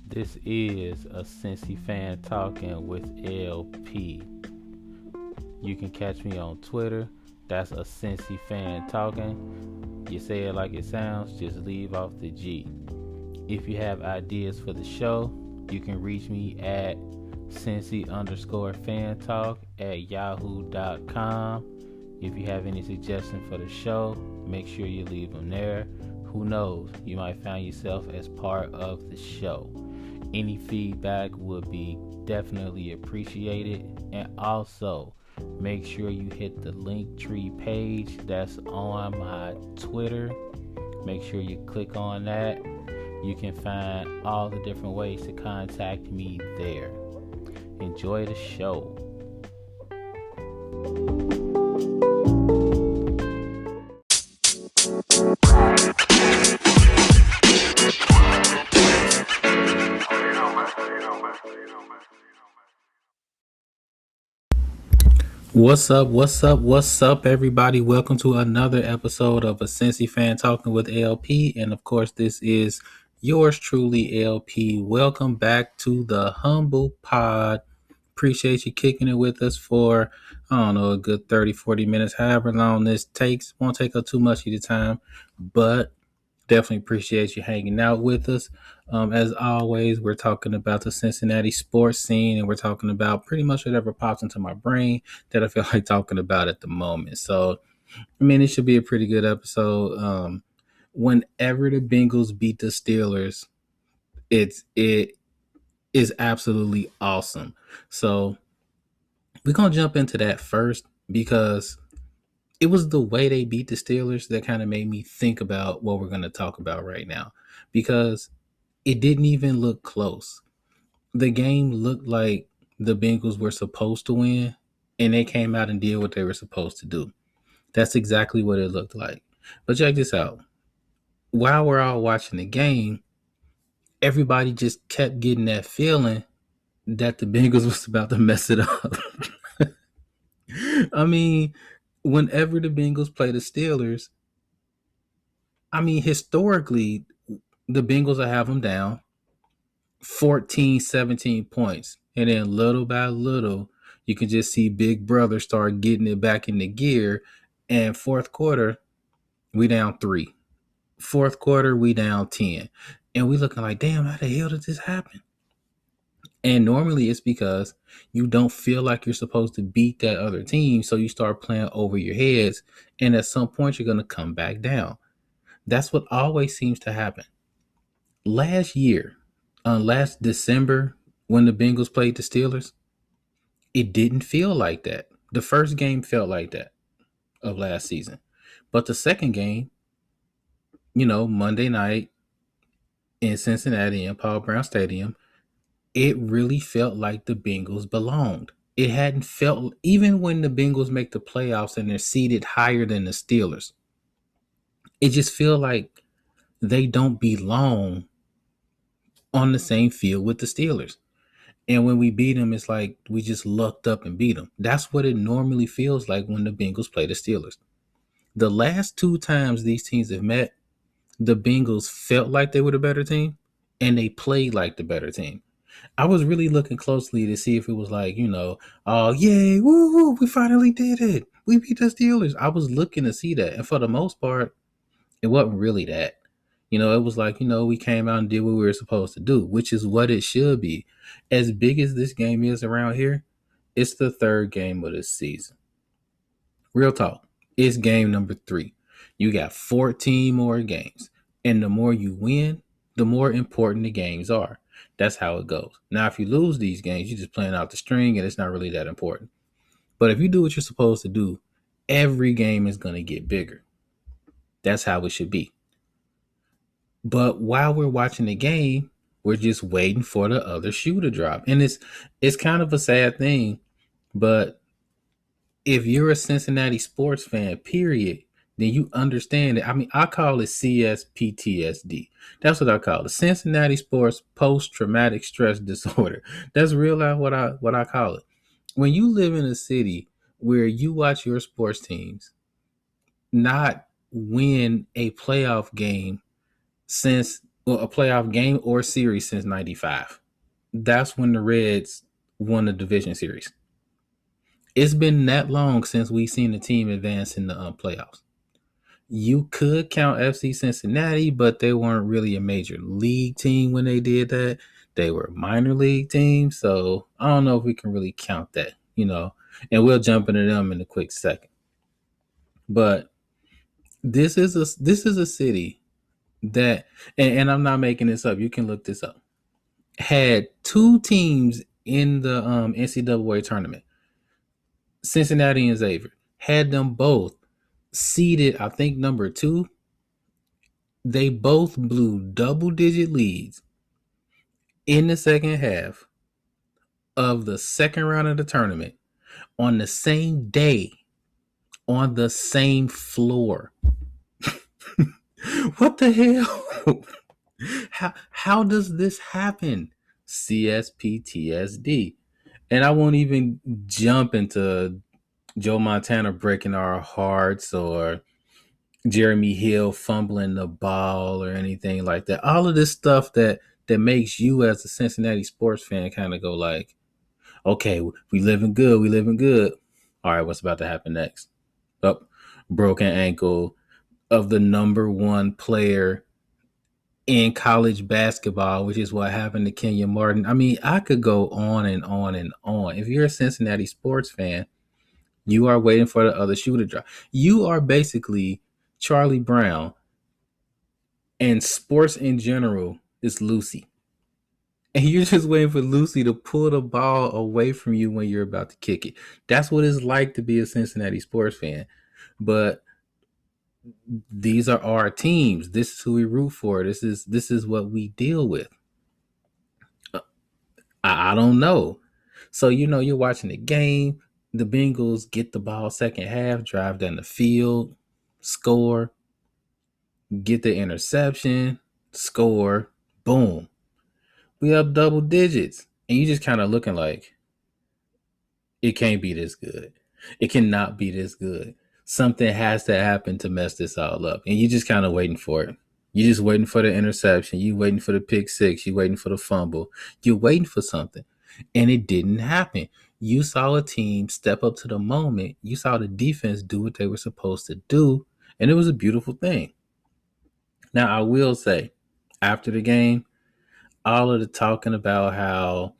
This is a Cincy fan talking with LP. You can catch me on Twitter. That's a Cincy fan talking. You say it like it sounds, just leave off the G. If you have ideas for the show, you can reach me at Cincy_fan talk at yahoo.com. If you have any suggestions for the show, make sure you leave them there. Who knows, you might find yourself as part of the show. Any feedback would be definitely appreciated. And also, make sure you hit the Linktree page that's on my Twitter. Make sure you click on that. You can find all the different ways to contact me there. Enjoy the show. What's up, everybody? Welcome to another episode of a Cincy Fan Talking with LP. And of course, this is yours truly, LP. Welcome back to the Humble Pod. Appreciate you kicking it with us for, a good 30, 40 minutes, however long this takes. Won't take up too much of your time, but definitely appreciate you hanging out with us. As always, we're talking about the Cincinnati sports scene, and we're talking about pretty much whatever pops into my brain that I feel like talking about at the moment. So, it should be a pretty good episode. Whenever the Bengals beat the Steelers, it is absolutely awesome. So, we're gonna jump into that first because it was the way they beat the Steelers that kind of made me think about what we're going to talk about right now, because it didn't even look close. The game looked like the Bengals were supposed to win, and they came out and did what they were supposed to do. That's exactly what it looked like. But check this out. While we're all watching the game, everybody just kept getting that feeling that the Bengals was about to mess it up. Whenever the Bengals play the Steelers, historically, the Bengals will have them down 14, 17 points. And then little by little, you can just see Big Brother start getting it back into gear. And fourth quarter, we down 3. Fourth quarter, we down 10. And we looking like, damn, how the hell did this happen? And normally it's because you don't feel like you're supposed to beat that other team. So you start playing over your heads. And at some point, you're going to come back down. That's what always seems to happen. Last December, when the Bengals played the Steelers, it didn't feel like that. The first game felt like that of last season. But the second game, Monday night in Cincinnati in Paul Brown Stadium, it really felt like the Bengals belonged. It hadn't felt, even when the Bengals make the playoffs and they're seated higher than the Steelers, it just feels like they don't belong on the same field with the Steelers. And when we beat them, it's like we just lucked up and beat them. That's what it normally feels like when the Bengals play the Steelers. The last 2 times these teams have met, the Bengals felt like they were the better team, and they played like the better team. I was really looking closely to see if it was like, oh, yay, woo, we finally did it. We beat the Steelers. I was looking to see that. And for the most part, it wasn't really that. It was like, we came out and did what we were supposed to do, which is what it should be. As big as this game is around here, it's the 3rd game of the season. Real talk. It's game number 3. You got 14 more games. And the more you win, the more important the games are. That's how it goes. Now, if you lose these games, you're just playing out the string and it's not really that important. But if you do what you're supposed to do, every game is going to get bigger. That's how it should be. But while we're watching the game, we're just waiting for the other shoe to drop. And it's kind of a sad thing, but if you're a Cincinnati sports fan, period, then you understand it. I call it PTSD. That's what I call it. Cincinnati sports post-traumatic stress disorder. That's real life what I call it. When you live in a city where you watch your sports teams not win a playoff game since well, a playoff game or series since '95. That's when the Reds won the division series. It's been that long since we've seen the team advance in the playoffs. You could count FC Cincinnati, but they weren't really a major league team when they did that. They were a minor league team, so I don't know if we can really count that, And we'll jump into them in a quick second. But this is a city that, and I'm not making this up. You can look this up. Had two teams in the NCAA tournament, Cincinnati and Xavier. Had them both seeded, I think, number two. They both blew double-digit leads in the second half of the second round of the tournament on the same day, on the same floor. What the hell? How does this happen? CSPTSD. And I won't even jump into Joe Montana breaking our hearts or Jeremy Hill fumbling the ball or anything like that. All of this stuff that makes you as a Cincinnati sports fan kind of go like, okay, we living good, we living good. All right, what's about to happen next? Oh, broken ankle of the number one player in college basketball, which is what happened to Kenyon Martin. I mean, I could go on and on and on. If you're a Cincinnati sports fan, you are waiting for the other shoe to drop. You are basically Charlie Brown, and sports in general is Lucy. And you're just waiting for Lucy to pull the ball away from you when you're about to kick it. That's what it's like to be a Cincinnati sports fan. But these are our teams. This is who we root for. This is what we deal with. I don't know. So you're watching the game. The Bengals get the ball second half, drive down the field, score, get the interception, score, boom. We up double digits. And you just kind of looking like, it can't be this good. It cannot be this good. Something has to happen to mess this all up. And you're just kind of waiting for it. You're just waiting for the interception. You're waiting for the pick six. You're waiting for the fumble. You're waiting for something. And it didn't happen. You saw a team step up to the moment. You saw the defense do what they were supposed to do. And it was a beautiful thing. Now, I will say, after the game, all of the talking about how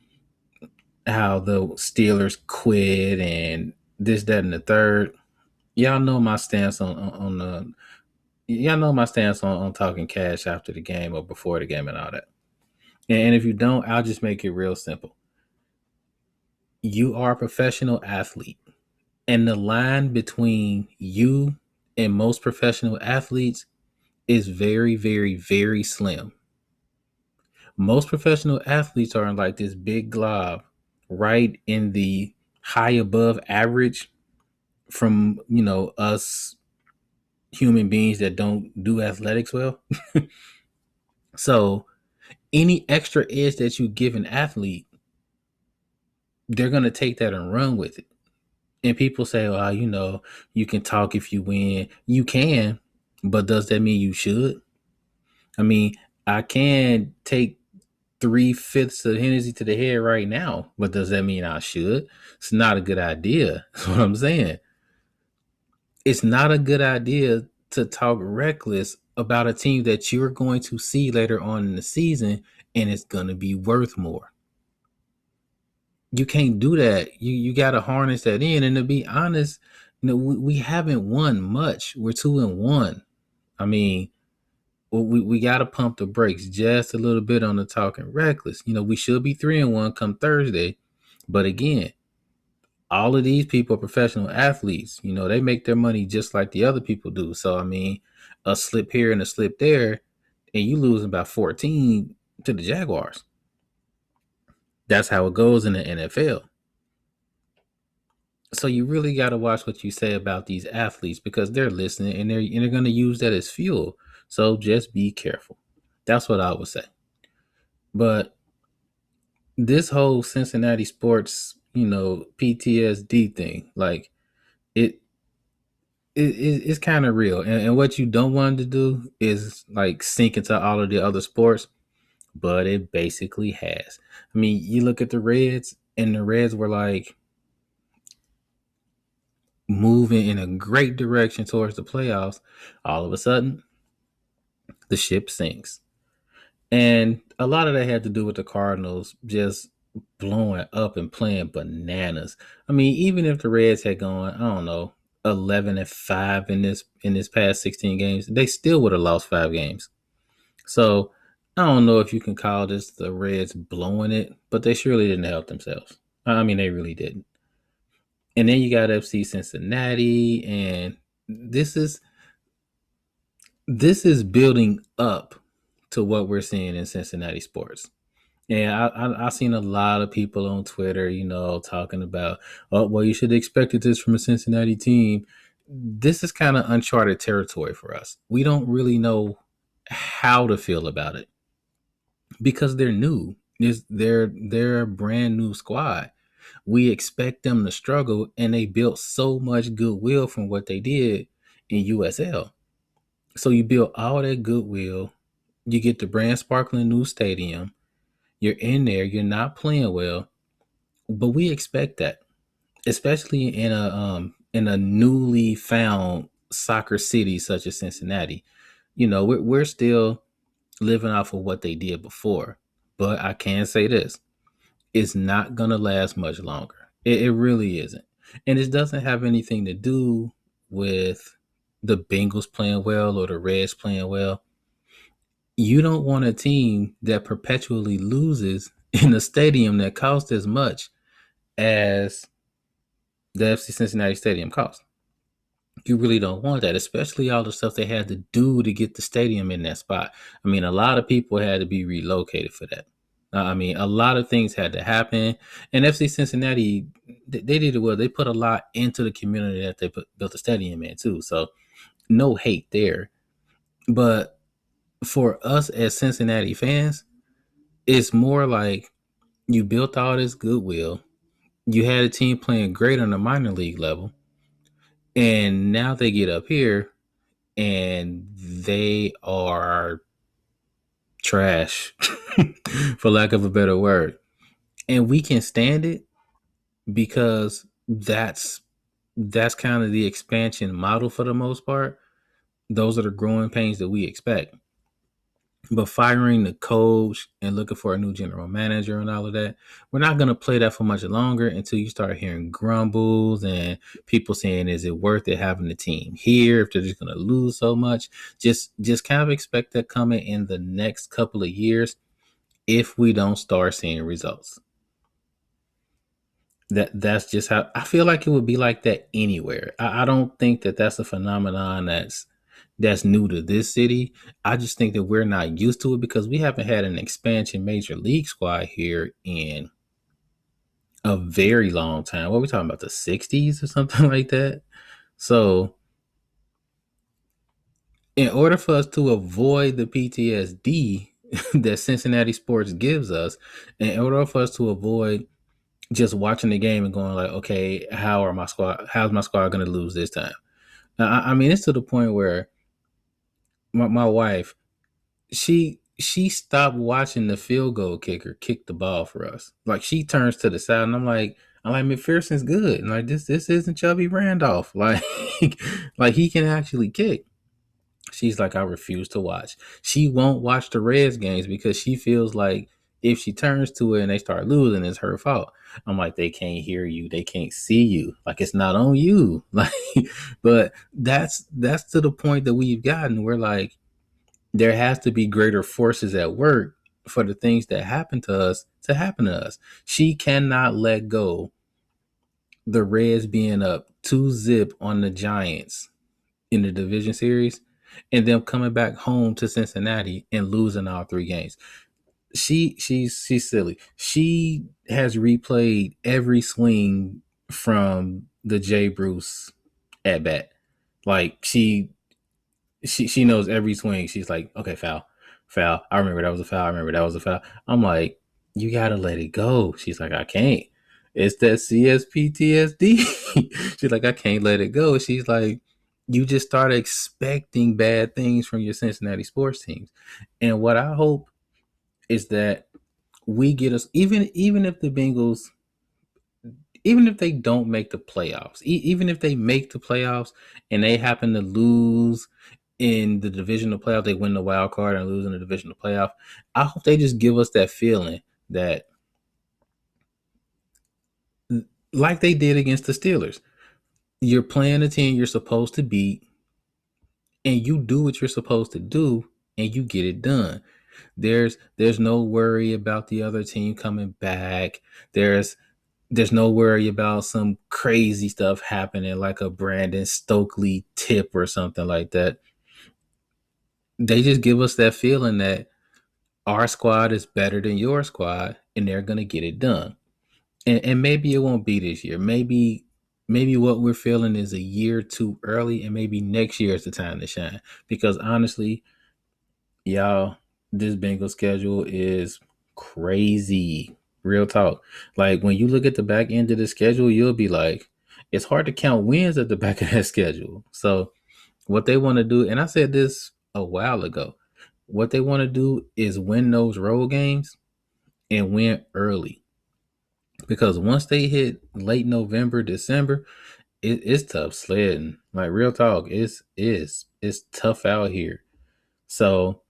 the Steelers quit and this, that, and the third. Y'all know my stance on the. Y'all know my stance on talking cash after the game or before the game and all that. And if you don't, I'll just make it real simple. You are a professional athlete, and the line between you and most professional athletes is very, very, very slim. Most professional athletes are in like this big glob right in the high above average from, us human beings that don't do athletics well. So any extra edge that you give an athlete, they're going to take that and run with it. And people say, well, you can talk if you win. You can, but does that mean you should? I mean, I can take 3/5 of Hennessy to the head right now, but does that mean I should? It's not a good idea. That's what I'm saying. It's not a good idea to talk reckless about a team that you're going to see later on in the season and it's going to be worth more. You can't do that. You got to harness that in. And to be honest, we haven't won much. We're 2-1. I mean, we got to pump the brakes just a little bit on the talking reckless. We should be 3-1 come Thursday. But again, all of these people are professional athletes. They make their money just like the other people do. So, I mean, a slip here and a slip there, and you lose about 14 to the Jaguars. That's how it goes in the NFL. So you really got to watch what you say about these athletes because they're listening and they're going to use that as fuel. So just be careful. That's what I would say. But this whole Cincinnati sports, PTSD thing, like it it's kind of real. And what you don't want to do is like sink into all of the other sports, but it basically has. I mean, you look at the Reds, and the Reds were like moving in a great direction towards the playoffs. All of a sudden, the ship sinks. And a lot of that had to do with the Cardinals just blowing up and playing bananas. I mean, even if the Reds had gone, I don't know, 11-5 in this past 16 games, they still would have lost 5 games. So I don't know if you can call this the Reds blowing it, but they surely didn't help themselves. I mean, they really didn't. And then you got FC Cincinnati, and this is this is building up to what we're seeing in Cincinnati sports. And I've seen a lot of people on Twitter, talking about, oh, well, you should have expected this from a Cincinnati team. This is kind of uncharted territory for us. We don't really know how to feel about it because they're new. They're a brand new squad. We expect them to struggle, and they built so much goodwill from what they did in USL. So you build all that goodwill. You get the brand sparkling new stadium. You're in there. You're not playing well, but we expect that, especially in a newly found soccer city such as Cincinnati. We're still living off of what they did before, but I can say this: it's not gonna last much longer. It really isn't, and it doesn't have anything to do with the Bengals playing well or the Reds playing well. You don't want a team that perpetually loses in a stadium that costs as much as the FC Cincinnati Stadium cost. You really don't want that, especially all the stuff they had to do to get the stadium in that spot. I mean, a lot of people had to be relocated for that. I mean, a lot of things had to happen, and FC Cincinnati, they did it well. They put a lot into the community that they built the stadium in too. So no hate there, but for us as Cincinnati fans, it's more like you built all this goodwill. You had a team playing great on the minor league level, and now they get up here and they are trash, for lack of a better word. And we can stand it because that's kind of the expansion model for the most part. Those are the growing pains that we expect. But firing the coach and looking for a new general manager and all of that, we're not going to play that for much longer until you start hearing grumbles and people saying, "Is it worth it having the team here if they're just going to lose so much?" Just kind of expect that coming in the next couple of years if we don't start seeing results. That's just how I feel like it would be like that anywhere. I don't think that that's a phenomenon that's new to this city. I just think that we're not used to it because we haven't had an expansion major league squad here in a very long time. What are we talking about, the 60s or something like that? So, in order for us to avoid the PTSD that Cincinnati sports gives us, in order for us to avoid just watching the game and going like, okay, how's my squad going to lose this time? I mean, it's to the point where my wife, she stopped watching the field goal kicker kick the ball for us. Like, she turns to the side, and I'm like, McPherson's good. And like, this isn't Chubby Randolph. Like, like he can actually kick. She's like, I refuse to watch. She won't watch the Reds games because she feels like if she turns to it and they start losing, it's her fault. I'm like, they can't hear you, they can't see you. Like, it's not on you. Like, but that's to the point that we've gotten. We're like, there has to be greater forces at work for the things that happen to us to happen to us. She cannot let go the Reds being up 2-0 on the Giants in the division series and them coming back home to Cincinnati and losing all 3 games. She's silly. She has replayed every swing from the Jay Bruce at bat. Like, she knows every swing. She's like, okay, foul, foul. I remember that was a foul. I remember that was a foul. I'm like, you gotta let it go. She's like, I can't. It's that CSPTSD. She's like, I can't let it go. She's like, you just start expecting bad things from your Cincinnati sports teams. And what I hope is that we get us, even if the Bengals, even if they don't make the playoffs, even if they make the playoffs and they happen to lose in the divisional playoff, they win the wild card and lose in the divisional playoff. I hope they just give us that feeling that, like they did against the Steelers, you're playing a team you're supposed to beat, and you do what you're supposed to do, and you get it done. There's no worry about the other team coming back. There's no worry about some crazy stuff happening, like a Brandon Stokely tip or something like that. They just give us that feeling that our squad is better than your squad, and they're gonna get it done. And maybe it won't be this year. Maybe what we're feeling is a year too early, and maybe next year is the time to shine. Because honestly, y'all, this Bengals schedule is crazy. Real talk. Like when you look at the back end of the schedule, you'll be like, it's hard to count wins at the back of that schedule. So what they want to do, and I said this a while ago, what they want to do is win those road games and win early. Because once they hit late November, December, it's tough sledding. Like real talk, it's tough out here. So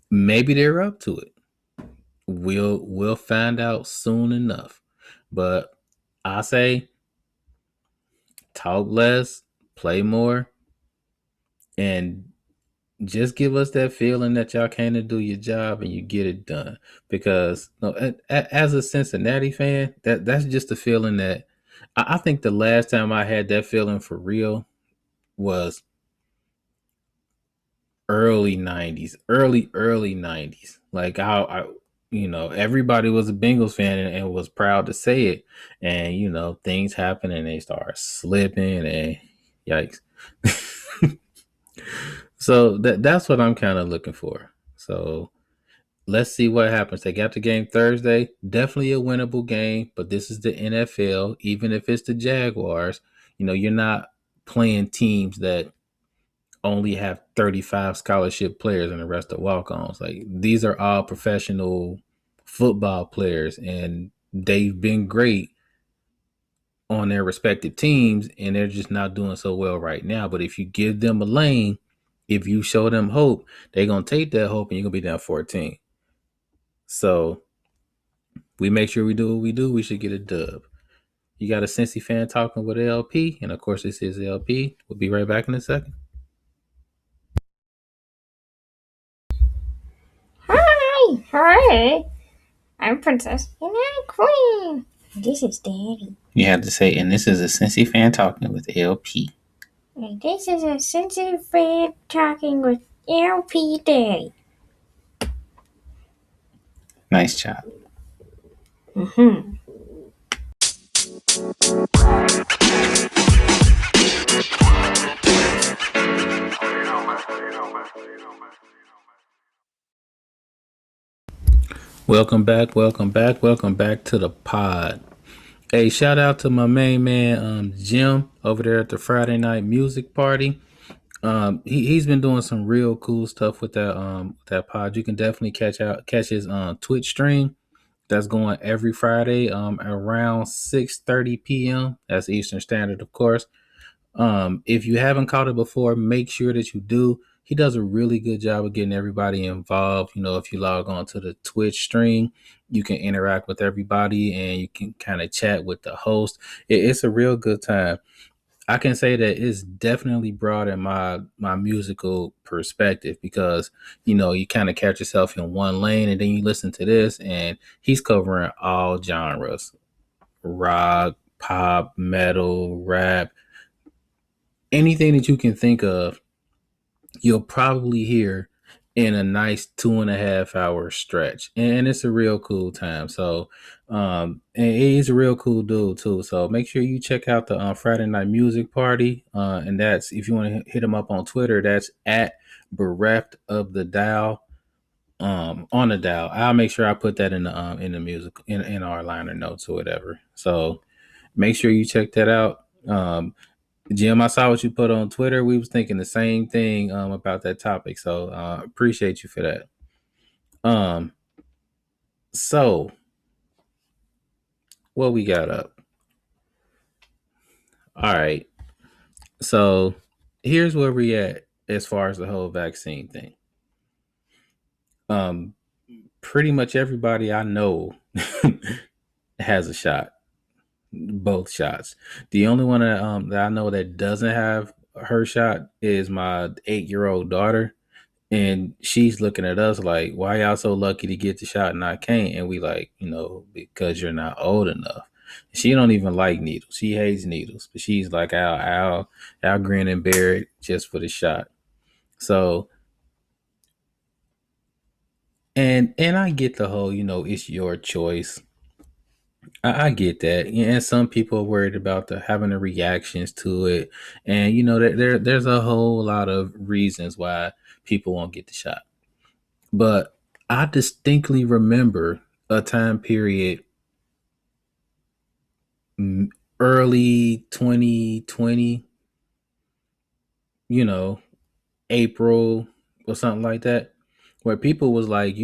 maybe they're up to it. We'll find out soon enough. But I say talk less, play more, and just give us that feeling that y'all came to do your job and you get it done. Because as a Cincinnati fan, that's just a feeling that I think the last time I had that feeling for real was early 90s. Like everybody was a Bengals fan and was proud to say it. And things happen and they start slipping and yikes. So that's what I'm kind of looking for. So let's see what happens. They got the game Thursday. Definitely a winnable game, but this is the NFL. Even if it's the Jaguars, you're not playing teams that only have 35 scholarship players and the rest are walk-ons. Like these are all professional football players, and they've been great on their respective teams, and they're just not doing so well right now. But if you give them a lane, if you show them hope, they're gonna take that hope, and you're gonna be down 14. So we make sure we do what we do. We should get a dub. You got a Cincy fan talking with LP, and of course this is LP. We'll be right back in a second. Hi, I'm Princess, and I'm Queen. This is Daddy. You have to say, and this is a Cincy fan talking with LP. And this is a sensitive fan talking with LP Daddy. Nice job. Mm-hmm. Welcome back to the pod. Hey, shout out to my main man, Jim, over there at the Friday night music party. He's been doing some real cool stuff with that pod. You can definitely catch his Twitch stream. That's going every Friday around 6:30 p.m. That's Eastern Standard, of course. If you haven't caught it before, make sure that you do. He does a really good job of getting everybody involved. If you log on to the Twitch stream, you can interact with everybody and you can kind of chat with the host. It's a real good time. I can say that it's definitely broadened my musical perspective because you kind of catch yourself in one lane and then you listen to this and he's covering all genres: rock, pop, metal, rap, anything that you can think of, you'll probably hear in a nice 2.5 hour stretch. And it's a real cool time. So, and he's a real cool dude too. So make sure you check out the Friday night music party. And that's, if you want to hit him up on Twitter, that's at bereft of the dial. On the dial. I'll make sure I put that in the music in our liner notes or whatever. So make sure you check that out. Jim, I saw what you put on Twitter. We was thinking the same thing about that topic. So appreciate you for that. Um, so what we got up? All right. So here's where we at as far as the whole vaccine thing. Um, Pretty much everybody I know has a shot, both shots. The only one that I know that doesn't have her shot is my 8-year-old daughter, and she's looking at us like, "Why y'all so lucky to get the shot and I can't?" And we like, because you're not old enough. She don't even like needles. She hates needles, but she's like, I'll grin and bear it just for the shot. So, and I get the whole, it's your choice. I get that. Yeah, and some people are worried about having the reactions to it, and there's a whole lot of reasons why people won't get the shot. But I distinctly remember a time period, early 2020, you know, April or something like that, where people was like,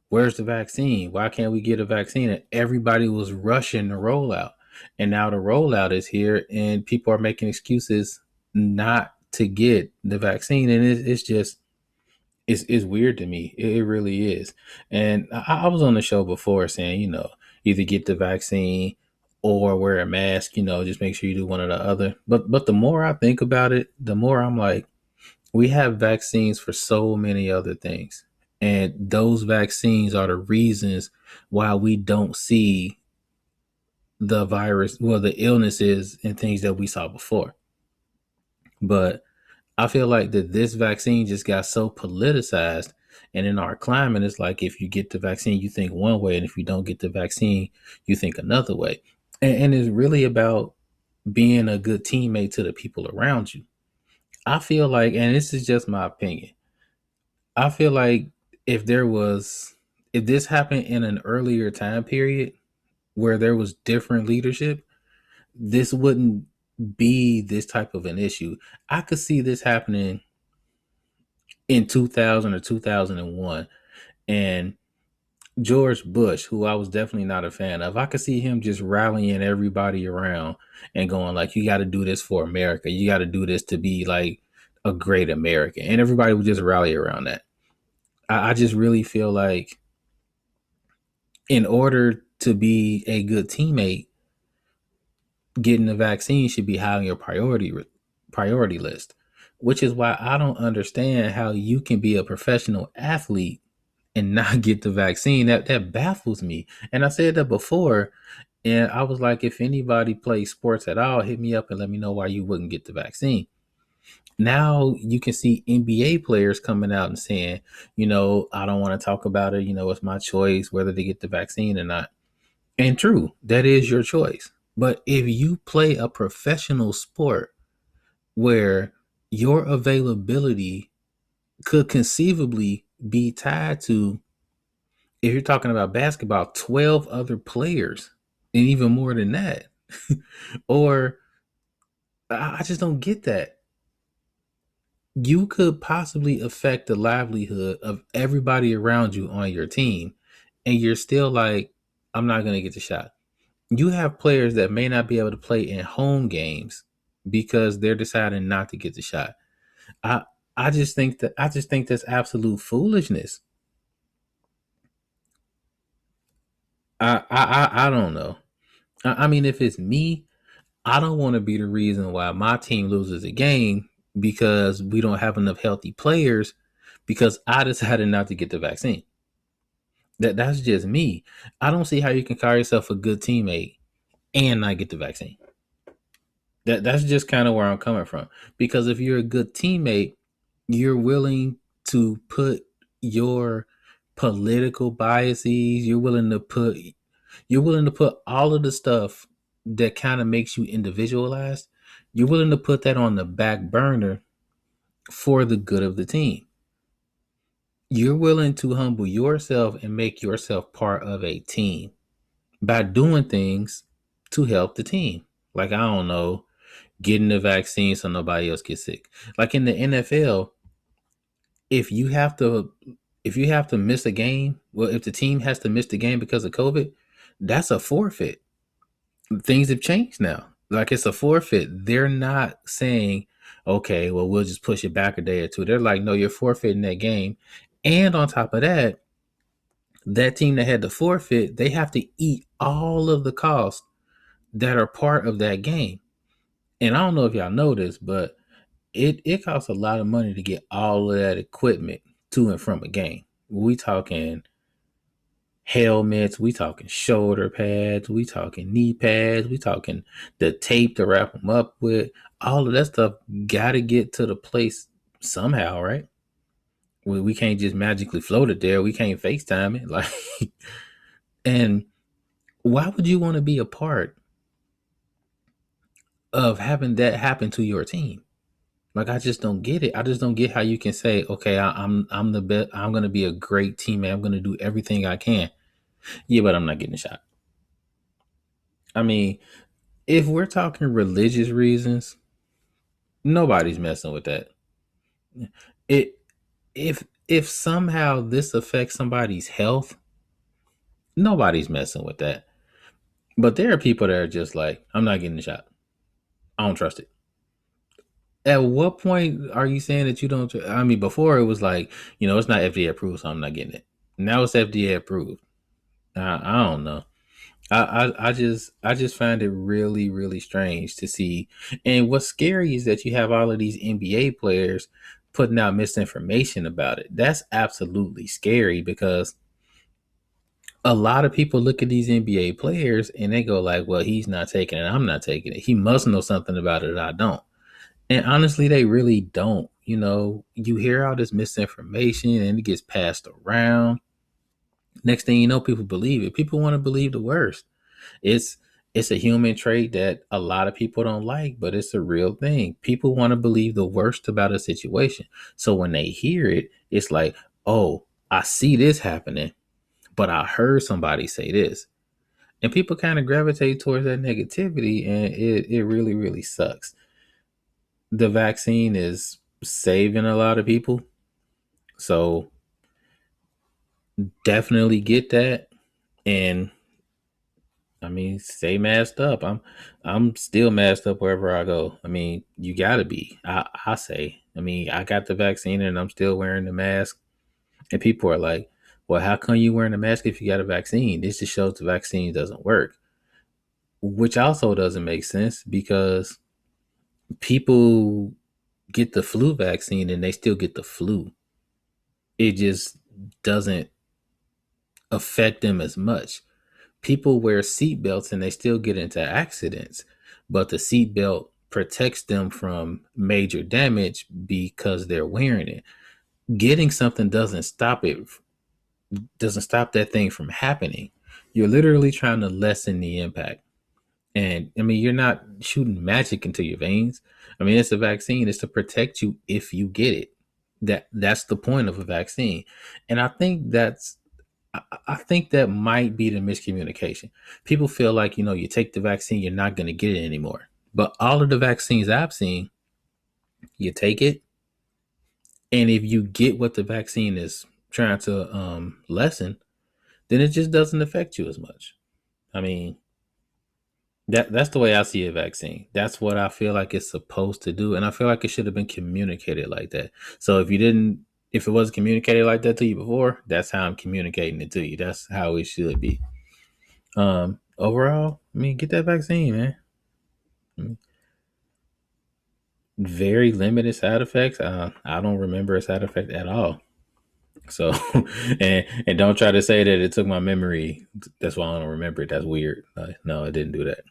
where's the vaccine? Why can't we get a vaccine? And everybody was rushing the rollout. And now the rollout is here and people are making excuses not to get the vaccine. And it's just, it's weird to me. It really is. And I was on the show before saying, either get the vaccine or wear a mask, just make sure you do one or the other. But the more I think about it, the more I'm like, we have vaccines for so many other things. And those vaccines are the reasons why we don't see the virus, well, the illnesses and things that we saw before. But I feel like that this vaccine just got so politicized. And in our climate, it's like if you get the vaccine, you think one way. And if you don't get the vaccine, you think another way. And it's really about being a good teammate to the people around you. I feel like, and this is just my opinion, I feel like if there was, if this happened in an earlier time period where there was different leadership, this wouldn't be this type of an issue. I could see this happening in 2000 or 2001. And George Bush, who I was definitely not a fan of, I could see him just rallying everybody around and going like, you got to do this for America. You got to do this to be like a great American. And everybody would just rally around that. I just really feel like in order to be a good teammate, getting the vaccine should be high on your priority list. Which is why I don't understand how you can be a professional athlete and not get the vaccine. That baffles me. And I said that before, and I was like, if anybody plays sports at all, hit me up and let me know why you wouldn't get the vaccine. Now you can see NBA players coming out and saying, I don't want to talk about it. It's my choice whether to get the vaccine or not. And true, that is your choice. But if you play a professional sport where your availability could conceivably be tied to, if you're talking about basketball, 12 other players, and even more than that, or I just don't get that. You could possibly affect the livelihood of everybody around you on your team, and you're still like, I'm not going to get the shot. You have players that may not be able to play in home games because they're deciding not to get the shot. I I just think that's absolute foolishness. I don't know. I mean, if it's me, I don't want to be the reason why my team loses a game because we don't have enough healthy players because I decided not to get the vaccine. That's just me. I don't see how you can call yourself a good teammate and not get the vaccine. That's just kind of where I'm coming from. Because if you're a good teammate, you're willing to put your political biases, you're willing to put all of the stuff that kind of makes you individualized. You're willing to put that on the back burner for the good of the team. You're willing to humble yourself and make yourself part of a team by doing things to help the team. Like, I don't know, getting the vaccine so nobody else gets sick. Like in the NFL, if you have to if you have to miss a game, well, if the team has to miss the game because of COVID, that's a forfeit. Things have changed now. Like it's a forfeit. They're not saying, okay, well, we'll just push it back a day or two. They're like, no, you're forfeiting that game. And on top of that, that team that had the forfeit, they have to eat all of the costs that are part of that game. And I don't know if y'all know this, but it costs a lot of money to get all of that equipment to and from a game. We talking helmets, we talking shoulder pads, we talking knee pads, we talking the tape to wrap them up with. All of that stuff got to get to the place somehow, right? We can't just magically float it there. We can't FaceTime it, like. And why would you want to be a part of having that happen to your team? Like, I just don't get it. I just don't get how you can say, okay, I'm the best. I'm gonna be a great teammate. I'm gonna do everything I can. Yeah, but I'm not getting a shot. I mean, if we're talking religious reasons, nobody's messing with that. It if somehow this affects somebody's health, nobody's messing with that. But there are people that are just like, I'm not getting a shot. I don't trust it. At what point are you saying that you don't? I mean, before it was like, it's not FDA approved, so I'm not getting it. Now it's FDA approved. I don't know. I just find it really really strange to see. And what's scary is that you have all of these NBA players putting out misinformation about it. That's absolutely scary because a lot of people look at these NBA players and they go like, "Well, he's not taking it. I'm not taking it. He must know something about it that I don't." And honestly, they really don't. You hear all this misinformation and it gets passed around. Next thing you know, people believe it. People want to believe the worst. It's it's a human trait that a lot of people don't like, but it's a real thing. People want to believe the worst about a situation. So when they hear it, it's like, oh, I see this happening, but I heard somebody say this. And people kind of gravitate towards that negativity, and it really, really sucks. The vaccine is saving a lot of people. So definitely get that. And I mean, stay masked up. I'm still masked up wherever I go. I mean, you gotta be. I say. I mean, I got the vaccine and I'm still wearing the mask. And people are like, "Well, how come you wearing a mask if you got a vaccine?" This just shows the vaccine doesn't work, which also doesn't make sense because people get the flu vaccine and they still get the flu. It just doesn't affect them as much. People wear seatbelts and they still get into accidents, but the seatbelt protects them from major damage because they're wearing it. Getting something doesn't stop that thing from happening. You're literally trying to lessen the impact. And I mean, you're not shooting magic into your veins. I mean, it's a vaccine. It's to protect you if you get it. That's the point of a vaccine. And I think that might be the miscommunication. People feel like, you take the vaccine, you're not going to get it anymore. But all of the vaccines I've seen, you take it, and if you get what the vaccine is trying to lessen, then it just doesn't affect you as much. I mean, that's the way I see a vaccine. That's what I feel like it's supposed to do, and I feel like it should have been communicated like that. So if it wasn't communicated like that to you before, that's how I'm communicating it to you. That's how it should be. Overall, I mean, get that vaccine, man. Very limited side effects. I don't remember a side effect at all. So, and don't try to say that it took my memory. That's why I don't remember it. That's weird. No, it didn't do that.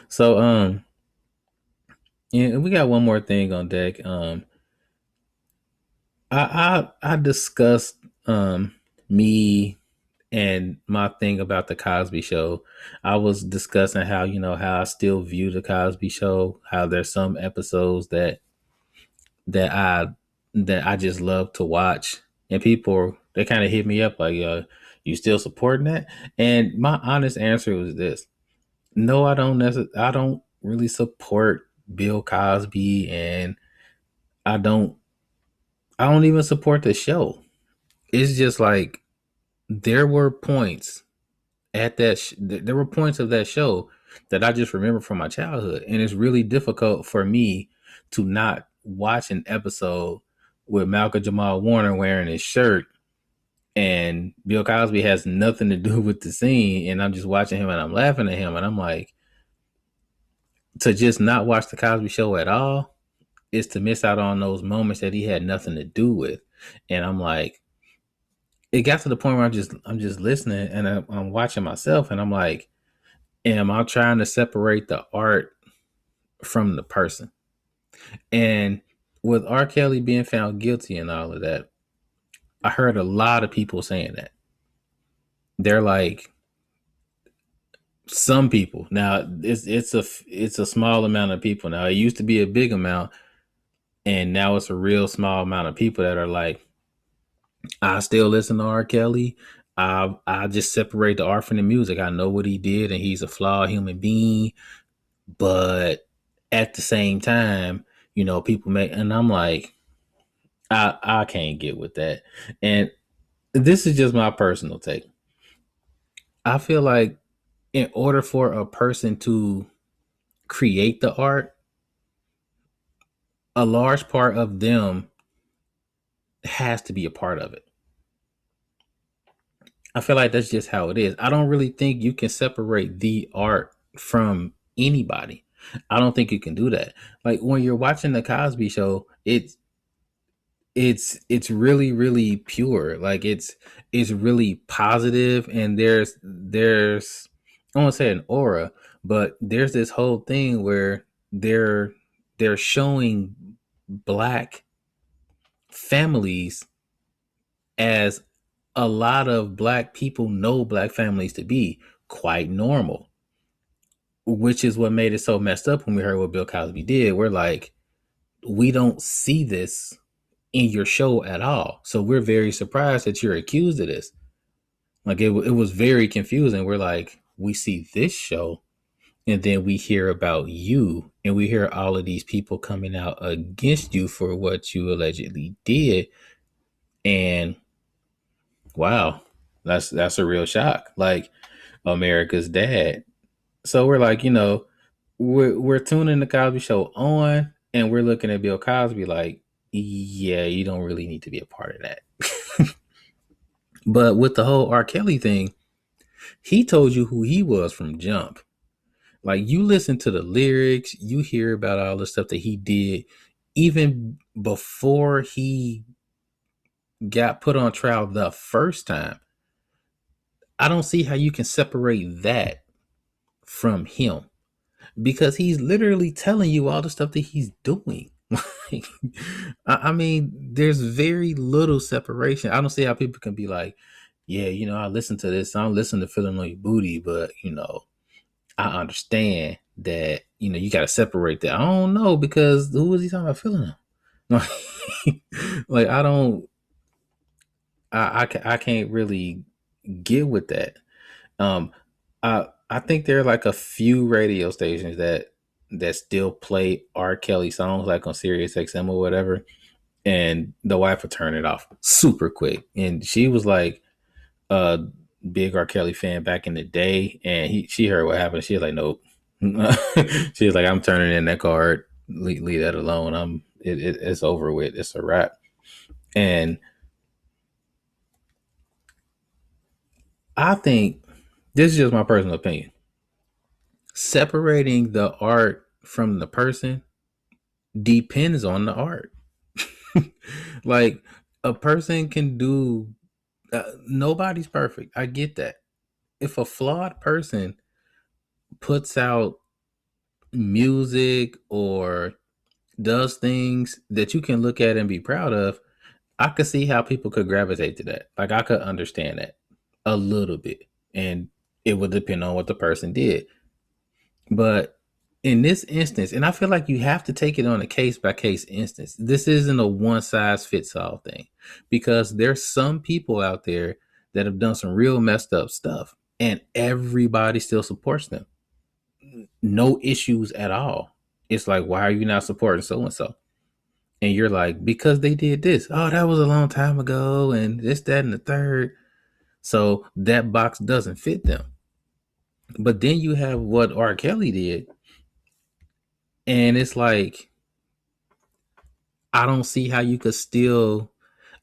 So, yeah, we got one more thing on deck. I discussed me and my thing about the Cosby Show. I was discussing how how I still view the Cosby Show. How there's some episodes that I that I just love to watch, and people they kind of hit me up like, "You still supporting that?" And my honest answer was this: No, I don't. I don't really support Bill Cosby, and I don't I don't even support the show. It's just like there were points there were points of that show that I just remember from my childhood, and it's really difficult for me to not watch an episode with Malcolm Jamal Warner wearing his shirt and Bill Cosby has nothing to do with the scene, and I'm just watching him and I'm laughing at him, and I'm like, to just not watch the Cosby Show at all is to miss out on those moments that he had nothing to do with, and I'm like, it got to the point where I'm just listening and I'm watching myself, and I'm like, am I trying to separate the art from the person? And with R. Kelly being found guilty and all of that, I heard a lot of people saying that. They're like, some people now it's a small amount of people now. It used to be a big amount, and now it's a real small amount of people that are like, I still listen to R. Kelly. I just separate the art from the music. I know what he did, and he's a flawed human being. But at the same time, people make, and I'm like, I can't get with that. And this is just my personal take. I feel like in order for a person to create the art, a large part of them has to be a part of it. I feel like that's just how it is. I don't really think you can separate the art from anybody. I don't think you can do that. Like when you're watching the Cosby Show, it's really really pure. Like it's really positive, and there's I won't say an aura, but there's this whole thing where they're they're showing black families as a lot of black people know black families to be quite normal, which is what made it so messed up when we heard what Bill Cosby did. We're like, we don't see this in your show at all. So we're very surprised that you're accused of this. Like it was very confusing. We're like, we see this show, and then we hear about you, and we hear all of these people coming out against you for what you allegedly did. And wow, that's a real shock. Like America's Dad. So we're like, we're tuning the Cosby Show on, and we're looking at Bill Cosby like, yeah, you don't really need to be a part of that. But with the whole R. Kelly thing, he told you who he was from jump. Like you listen to the lyrics, you hear about all the stuff that he did even before he got put on trial the first time. I don't see how you can separate that from him, because he's literally telling you all the stuff that he's doing. Like, I mean, there's very little separation. I don't see how people can be like, yeah, I listen to this. I don't listen to Feeling on Your Booty, but I understand that you got to separate that. I don't know, because who was he talking about feeling on? Like I don't, I can't really get with that. Um, I think there are like a few radio stations that still play R. Kelly songs, like on Sirius XM or whatever, and the wife would turn it off super quick. And she was like a big R. Kelly fan back in the day, and she heard what happened. She was like, nope. She was like, I'm turning in that card. Leave that alone. It's over with. It's a wrap. And I think this is just my personal opinion. Separating the art from the person depends on the art. Like a person can do, nobody's perfect. I get that. If a flawed person puts out music or does things that you can look at and be proud of, I could see how people could gravitate to that. Like I could understand that a little bit. And it would depend on what the person did. But in this instance, and I feel like you have to take it on a case by case instance. This isn't a one size fits all thing, because there's some people out there that have done some real messed up stuff, and everybody still supports them. No issues at all. It's like, why are you not supporting so and so? And you're like, because they did this. Oh, that was a long time ago, and this, that, and the third. So that box doesn't fit them. But then you have what R. Kelly did, and it's like, I don't see how you could still.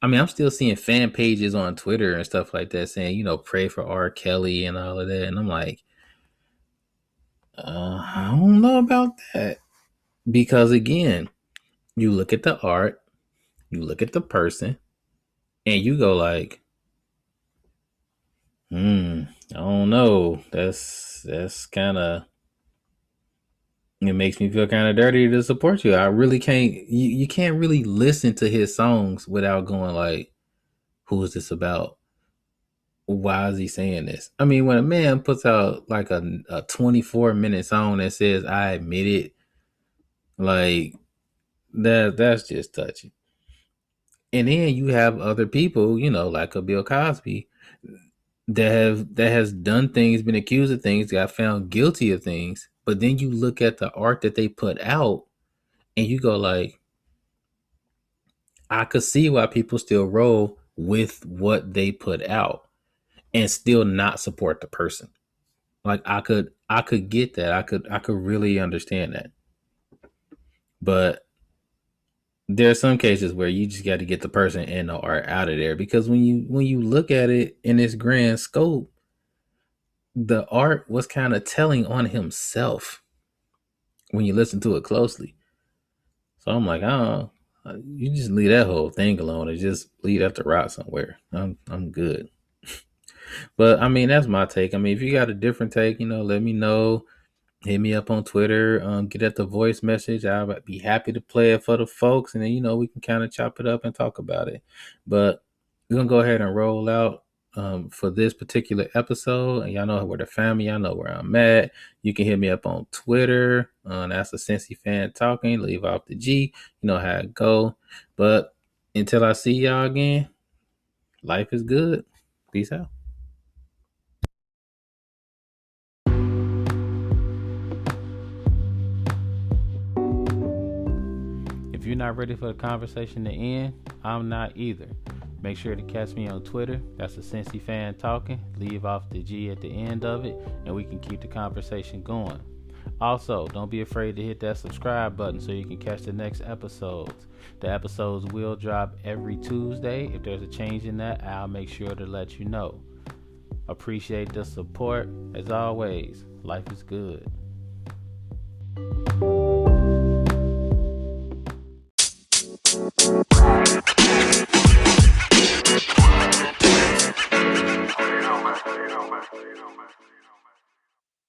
I mean, I'm still seeing fan pages on Twitter and stuff like that saying, pray for R. Kelly and all of that. And I'm like, I don't know about that. Because again, you look at the art, you look at the person, and you go like, I don't know. That's kind of, it makes me feel kind of dirty to support you. I really can't. You can't really listen to his songs without going like, who is this about? Why is he saying this? I mean, when a man puts out like a 24-minute song that says "I admit it," like that's just touching. And then you have other people, like a Bill Cosby, that has done things, been accused of things, got found guilty of things. But then you look at the art that they put out, and you go like, I could see why people still roll with what they put out and still not support the person. Like I could get that. I could really understand that. But there are some cases where you just got to get the person and the art out of there, because when you look at it in its grand scope, the art was kind of telling on himself when you listen to it closely. So I'm like, oh, you just leave that whole thing alone and just leave that to rot somewhere. I'm good. But I mean, that's my take. I mean, if you got a different take, let me know. Hit me up on Twitter. Get at the voice message. I'll be happy to play it for the folks, and then we can kind of chop it up and talk about it. But we're gonna go ahead and roll out for this particular episode. And y'all know where the family. Y'all know where I'm at. You can hit me up on Twitter. That's a Cincy fan talking. Leave off the G. You know how it go. But until I see y'all again, life is good. Peace out. If you're not ready for the conversation to end, I'm not either. Make sure to catch me on Twitter. That's a Cincy fan talking. Leave off the G at the end of it, and we can keep the conversation going. Also, don't be afraid to hit that subscribe button so you can catch the next episodes. The episodes will drop every Tuesday. If there's a change in that, I'll make sure to let you know. Appreciate the support. As always, life is good.